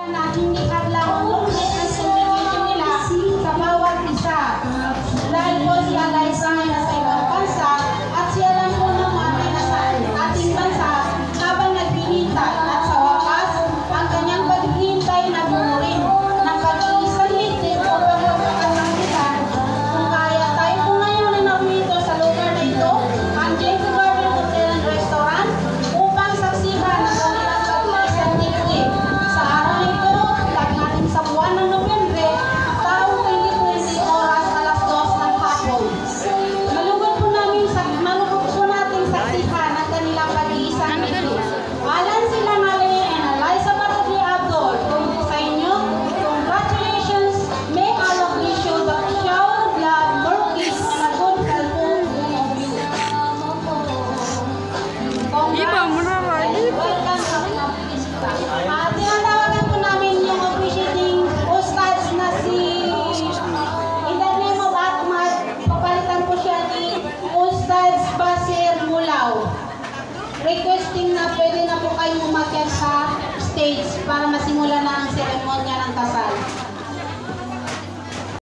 na hindi kadlawang Lunes ang celebration nila sa bawat isa. Dahil po si Eliza ay nasa ibang bansa at siya lang po naman ay nasa ating bansa habang naghihintay. At sa wakas, ang kanyang paghihintay na bumurin ng pag-iisang litin o pagkakasangitan. Kung kaya tayo po ngayon na narito sa lugar na ito, ang J.C. Garden Hotel and Restaurant, upang saksihan ang kanilang pag-iisang litin. Sa araw na ito, tag natin sa buwan ng Nobyembre, taong 2020, oras alas 2 ng hapon. Malugod po natin saksihan ang kanilang pag-iisang litin. Alan sila Ngale and Eliza Barodi Abdul. Kung sa inyo, congratulations. May all of you show the shower, blood, more peace, and a good health to all of you. Welcome sa mga bisita. Tinatawagan po namin yung appreciating ustads na si in the name of Ahmad, papalitan po siya ni Ustads Basir Mulaw. Requesting na pwede na po kayong umakyat sa stage para